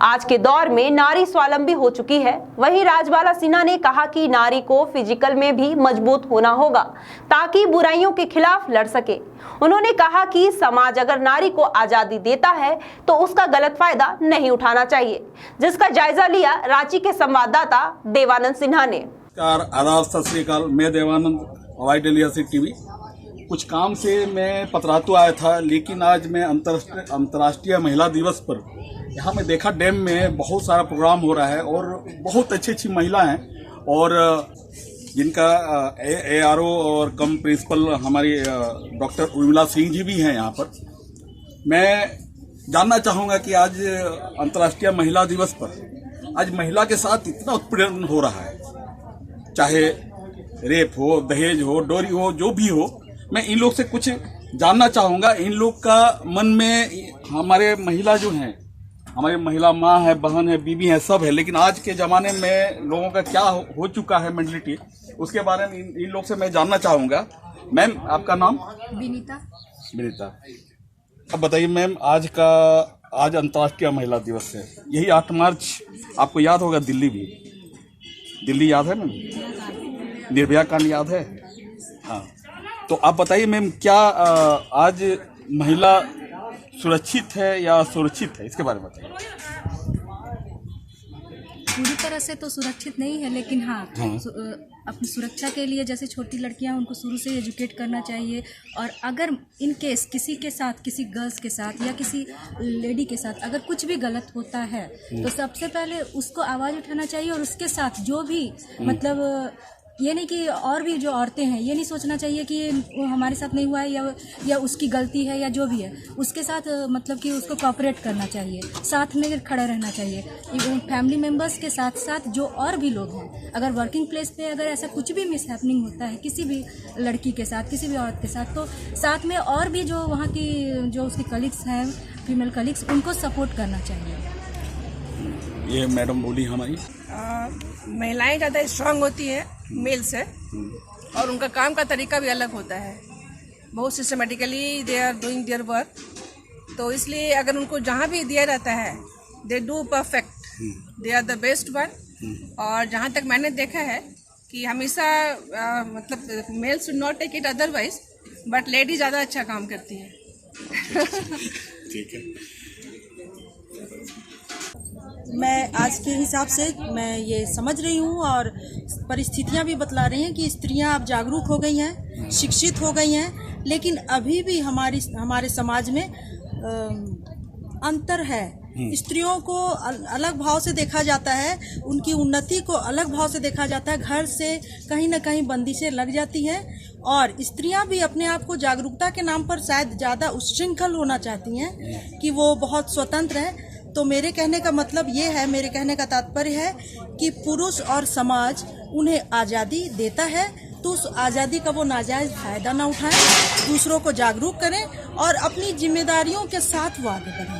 आज के दौर में नारी स्वावलंबी हो चुकी है। वहीं राजबाला सिन्हा ने कहा कि नारी को फिजिकल में भी मजबूत होना होगा ताकि बुराइयों के खिलाफ लड़ सके। उन्होंने कहा कि समाज अगर नारी को आजादी देता है तो उसका गलत फायदा नहीं उठाना चाहिए, जिसका जायजा लिया रांची के संवाददाता देवानंद सिन्हा ने। आदाब, सत श्री अकाल। मैं देवानंद, हवाई डेली हसी टीवी। कुछ काम से मैं पतरातू आया था, लेकिन आज मैं अंतर्राष्ट्रीय महिला दिवस पर यहाँ मैं देखा डैम में बहुत सारा प्रोग्राम हो रहा है और बहुत अच्छी अच्छी महिला हैं और जिनका ARO और कम प्रिंसिपल हमारी डॉक्टर उर्मिला सिंह जी भी हैं यहाँ पर। मैं जानना चाहूँगा कि आज अंतर्राष्ट्रीय महिला दिवस पर आज महिला के साथ इतना उत्पीड़न हो रहा है, चाहे रेप हो, दहेज हो, डोरी हो, जो भी हो। मैं इन लोग से कुछ जानना चाहूँगा। इन लोग का मन में हमारे महिला जो हैं, हमारी महिला माँ है, बहन है, बीबी है, सब है, लेकिन आज के ज़माने में लोगों का क्या हो चुका है मेंटलिटी, उसके बारे में इन लोग से मैं जानना चाहूँगा। मैम, आपका नाम? विनीता। अब बताइए मैम, आज अंतर्राष्ट्रीय महिला दिवस है, यही 8 मार्च आपको याद होगा। दिल्ली याद है मैम? निर्भया कांड याद है? हाँ, तो आप बताइए मैम, क्या आज महिला सुरक्षित है या असुरक्षित है, इसके बारे में बताइए। पूरी तरह से तो सुरक्षित नहीं है, लेकिन हाँ। अपनी सुरक्षा के लिए जैसे छोटी लड़कियां, उनको शुरू से एजुकेट करना चाहिए। और अगर इन केस किसी के साथ, किसी गर्ल्स के साथ या किसी लेडी के साथ अगर कुछ भी गलत होता है तो सबसे पहले उसको आवाज़ उठाना चाहिए। और उसके साथ जो भी मतलब ये नहीं कि और भी जो औरतें हैं, ये नहीं सोचना चाहिए कि वो हमारे साथ नहीं हुआ है या उसकी गलती है या जो भी है, उसके साथ मतलब कि उसको कोऑपरेट करना चाहिए, साथ में खड़ा रहना चाहिए। फैमिली मेम्बर्स के साथ साथ जो और भी लोग हैं, अगर वर्किंग प्लेस पे अगर ऐसा कुछ भी मिसहैपनिंग होता है किसी भी लड़की के साथ, किसी भी औरत के साथ, तो साथ में और भी जो वहाँ की जो उसकी कलीग्स हैं, फीमेल कलीग्स, उनको सपोर्ट करना चाहिए। ये मैडम बोली हमारी महिलाएं ज़्यादा स्ट्रांग होती है मेल से, और उनका काम का तरीका भी अलग होता है। बहुत systematically they are doing their work, तो इसलिए अगर उनको जहाँ भी दिया जाता है they do perfect, they are the best one. और जहाँ तक मैंने देखा है कि हमेशा मतलब male should not take it otherwise, but lady ज़्यादा अच्छा काम करती है। ठीक है। मैं आज के हिसाब से मैं ये समझ रही हूँ और परिस्थितियाँ भी बतला रही हैं कि स्त्रियाँ अब जागरूक हो गई हैं, शिक्षित हो गई हैं, लेकिन अभी भी हमारे समाज में अंतर है। स्त्रियों को अलग भाव से देखा जाता है, उनकी उन्नति को अलग भाव से देखा जाता है। घर से कहीं ना कहीं बंदिशें लग जाती हैं और स्त्रियां भी अपने आप को जागरूकता के नाम पर शायद ज़्यादा उच्छृंखल होना चाहती हैं कि वो बहुत स्वतंत्र हैं। तो मेरे कहने का मतलब ये है, मेरे कहने का तात्पर्य है कि पुरुष और समाज उन्हें आज़ादी देता है तो उस आज़ादी का वो नाजायज़ फ़ायदा ना उठाएं, दूसरों को जागरूक करें और अपनी जिम्मेदारियों के साथ वो आगे बढ़ें।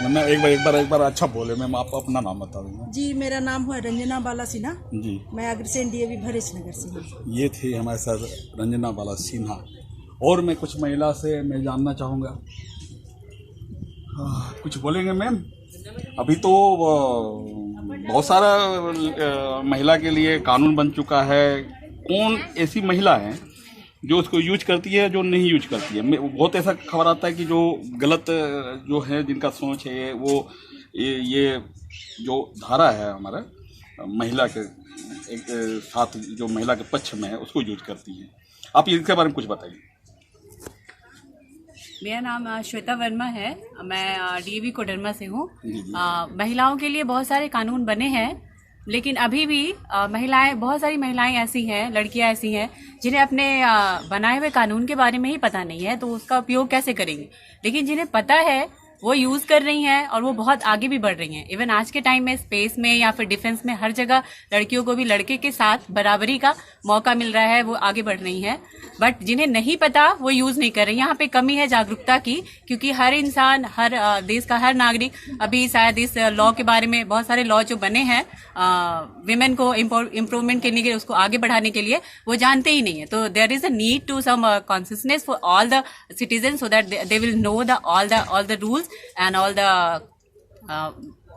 मैम एक बार अच्छा बोले मैम, आप अपना नाम बता देंगे? जी, मेरा नाम है रंजना बाला सिन्हा जी। मैं अग्रसेन DAV भरेश नगर से हूँ। ये थे हमारे साथ रंजना बाला सिन्हा। और मैं कुछ महिला से मैं जानना चाहूँगा, कुछ बोलेंगे मैम? अभी तो बहुत सारा महिला के लिए कानून बन चुका है। कौन ऐसी महिला है जो उसको यूज करती है, जो नहीं यूज करती है? बहुत ऐसा खबर आता है कि जो गलत जो है, जिनका सोच है वो ये जो धारा है हमारा महिला के एक साथ, जो महिला के पक्ष में है, उसको यूज करती है। आप इसके बारे में कुछ बताइए। मेरा नाम श्वेता वर्मा है, मैं DAV कोडरमा से हूँ। महिलाओं के लिए बहुत सारे कानून बने हैं, लेकिन अभी भी बहुत सारी महिलाएं ऐसी हैं, लड़कियां ऐसी हैं जिन्हें अपने बनाए हुए कानून के बारे में ही पता नहीं है, तो उसका उपयोग कैसे करेंगे। लेकिन जिन्हें पता है वो यूज़ कर रही हैं और वो बहुत आगे भी बढ़ रही हैं। इवन आज के टाइम में स्पेस में या फिर डिफेंस में हर जगह लड़कियों को भी लड़के के साथ बराबरी का मौका मिल रहा है, वो आगे बढ़ रही हैं। बट जिन्हें नहीं पता वो यूज़ नहीं कर रही। यहाँ पे कमी है जागरूकता की, क्योंकि हर इंसान, हर देश का हर नागरिक अभी शायद इस लॉ के बारे में, बहुत सारे लॉ जो बने हैं विमेन को इम्प्रूवमेंट करने के लिए, उसको आगे बढ़ाने के लिए, वो जानते ही नहीं है। तो there is a need to some consciousness for all the citizen, so that they will know all the rules and all the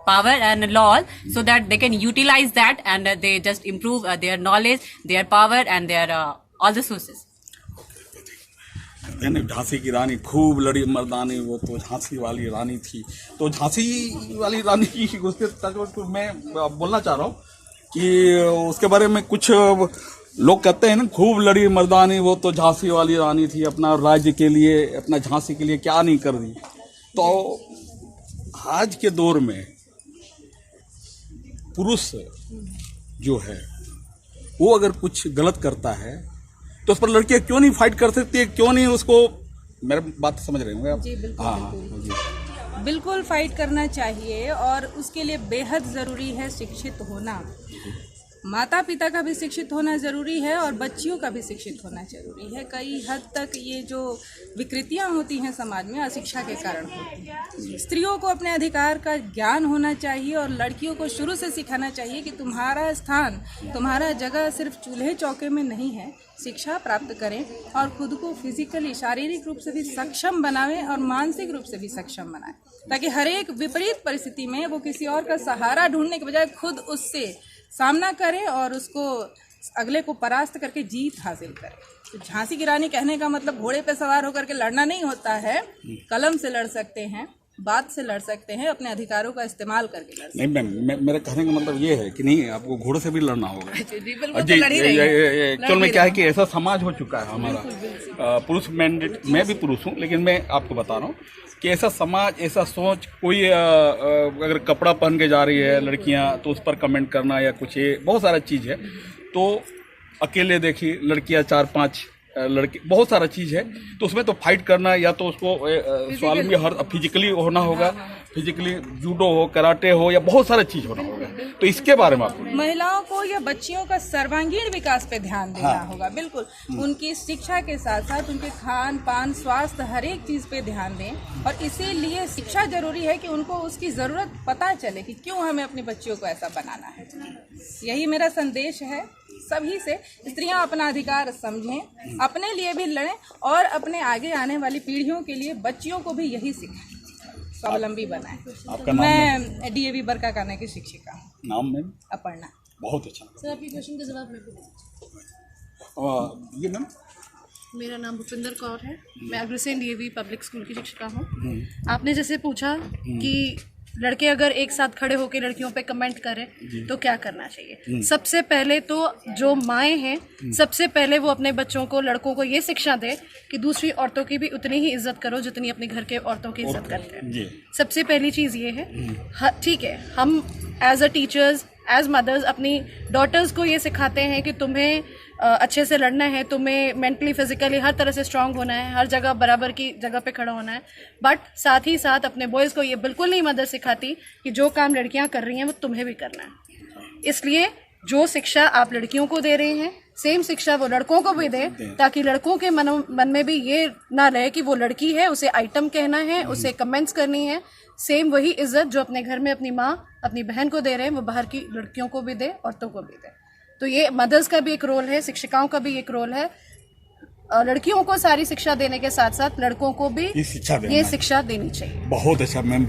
power and law, so that they can utilize that and they just improve their knowledge, their power and their all the sources. कहते हैं ना, झांसी की रानी खूब लड़ी मर्दानी, वो तो झांसी वाली रानी थी। तो झांसी वाली रानी की उसके तो मैं बोलना चाह रहा हूँ कि उसके बारे में कुछ लोग कहते हैं ना, खूब लड़ी मर्दानी, वो तो झांसी वाली रानी थी, अपना राज्य के लिए, अपना झांसी के लिए क्या नहीं कर दी। तो आज के दौर में पुरुष जो है वो अगर कुछ गलत करता है तो उस पर लड़कियां क्यों नहीं फाइट कर सकती, क्यों नहीं उसको, मेरा बात समझ रहे होंगे आप? जी बिल्कुल, हाँ, बिल्कुल फाइट करना चाहिए और उसके लिए बेहद ज़रूरी है शिक्षित होना। माता पिता का भी शिक्षित होना ज़रूरी है और बच्चियों का भी शिक्षित होना ज़रूरी है। कई हद तक ये जो विकृतियां होती हैं समाज में अशिक्षा के कारण होती हैं। स्त्रियों को अपने अधिकार का ज्ञान होना चाहिए और लड़कियों को शुरू से सिखाना चाहिए कि तुम्हारा स्थान, तुम्हारा जगह सिर्फ चूल्हे चौके में नहीं है। शिक्षा प्राप्त करें और खुद को फिजिकली, शारीरिक रूप से भी सक्षम बनावें और मानसिक रूप से भी सक्षम बनाएं, ताकि हर एक विपरीत परिस्थिति में वो किसी और का सहारा ढूंढने के बजाय खुद उससे सामना करें और उसको, अगले को परास्त करके जीत हासिल करें। तो झांसी की रानी कहने का मतलब घोड़े पे सवार होकर के लड़ना नहीं होता है। कलम से लड़ सकते हैं, बात से लड़ सकते हैं, अपने अधिकारों का इस्तेमाल करके लड़ सकते हैं। नहीं मैम, मेरे कहने का मतलब ये है कि नहीं, आपको घोड़े से भी लड़ना होगा। जी बिल्कुल, तो लड़ ही रही हूं। एक्चुअल में क्या है कि ऐसा समाज हो चुका है हमारा, पुरुष मैंडेट, मैं भी पुरुष हूँ लेकिन मैं आपको बता रहा हूँ कि ऐसा समाज, ऐसा सोच, कोई अगर कपड़ा पहन के जा रही है लड़कियां तो उस पर कमेंट करना या कुछ, ये बहुत सारा चीज़ है। तो अकेले देखिए लड़कियां 4-5 लड़के, बहुत सारा चीज़ है। तो उसमें तो फाइट करना, या तो उसको स्वावलंबी हर फिजिकली होना होगा, फिजिकली जूडो हो, कराटे हो, या बहुत सारा चीज़ होना होगा। तो इसके बारे में आपको, महिलाओं को या बच्चियों का सर्वांगीण विकास पे ध्यान देना होगा। बिल्कुल, उनकी शिक्षा के साथ साथ उनके खान पान, स्वास्थ्य, हर एक चीज़ पे ध्यान दें। और इसीलिए शिक्षा जरूरी है कि उनको उसकी ज़रूरत पता चले कि क्यों हमें अपनी बच्चियों को ऐसा बनाना है। यही मेरा संदेश है सभी से। स्त्रियां अपना अधिकार समझें, अपने लिए भी लड़ें और अपने आगे आने वाली पीढ़ियों के लिए बच्चियों को भी यही सिखाएं, स्वावलंबी बनाएं। आपका नाम? मैं डीएवी बरका काना की शिक्षिका हूँ। नाम मैम? अपर्णा। बहुत अच्छा। सर आपके क्वेश्चन का जवाब मेरे को ये मैम? मेरा नाम भूपिंदर कौर है, मैं अग्रसेन डीएवी पब्लिक स्कूल की शिक्षिका हूँ। आपने जैसे पूछा कि लड़के अगर एक साथ खड़े होकर लड़कियों पे कमेंट करें तो क्या करना चाहिए। सबसे पहले तो जो माएँ हैं, सबसे पहले वो अपने बच्चों को, लड़कों को ये शिक्षा दे कि दूसरी औरतों की भी उतनी ही इज्जत करो जितनी अपने घर के औरतों की इज्जत करते हैं। सबसे पहली चीज़ ये है। ठीक है, हम as a teachers, as mothers अपनी डॉटर्स को ये सिखाते हैं कि तुम्हें अच्छे से लड़ना है, तुम्हें मेंटली, फिजिकली हर तरह से स्ट्रांग होना है, हर जगह बराबर की जगह पे खड़ा होना है। बट साथ ही साथ अपने बॉयज़ को ये बिल्कुल नहीं मदर सिखाती कि जो काम लड़कियां कर रही हैं वो तुम्हें भी करना है। इसलिए जो शिक्षा आप लड़कियों को दे रहे हैं, सेम शिक्षा वो लड़कों को भी दे, ताकि लड़कों के मन में भी ये ना रहे कि वो लड़की है, उसे आइटम कहना है, उसे कमेंट्स करनी है। सेम वही इज्जत जो अपने घर में अपनी माँ, अपनी बहन को दे रहे हैं, वो बाहर की लड़कियों को भी दे, औरतों को भी दे। तो ये मदर्स का भी एक रोल है, शिक्षिकाओं का भी एक रोल है। लड़कियों को सारी शिक्षा देने के साथ साथ लड़कों को भी ये शिक्षा देनी चाहिए। बहुत अच्छा मैम।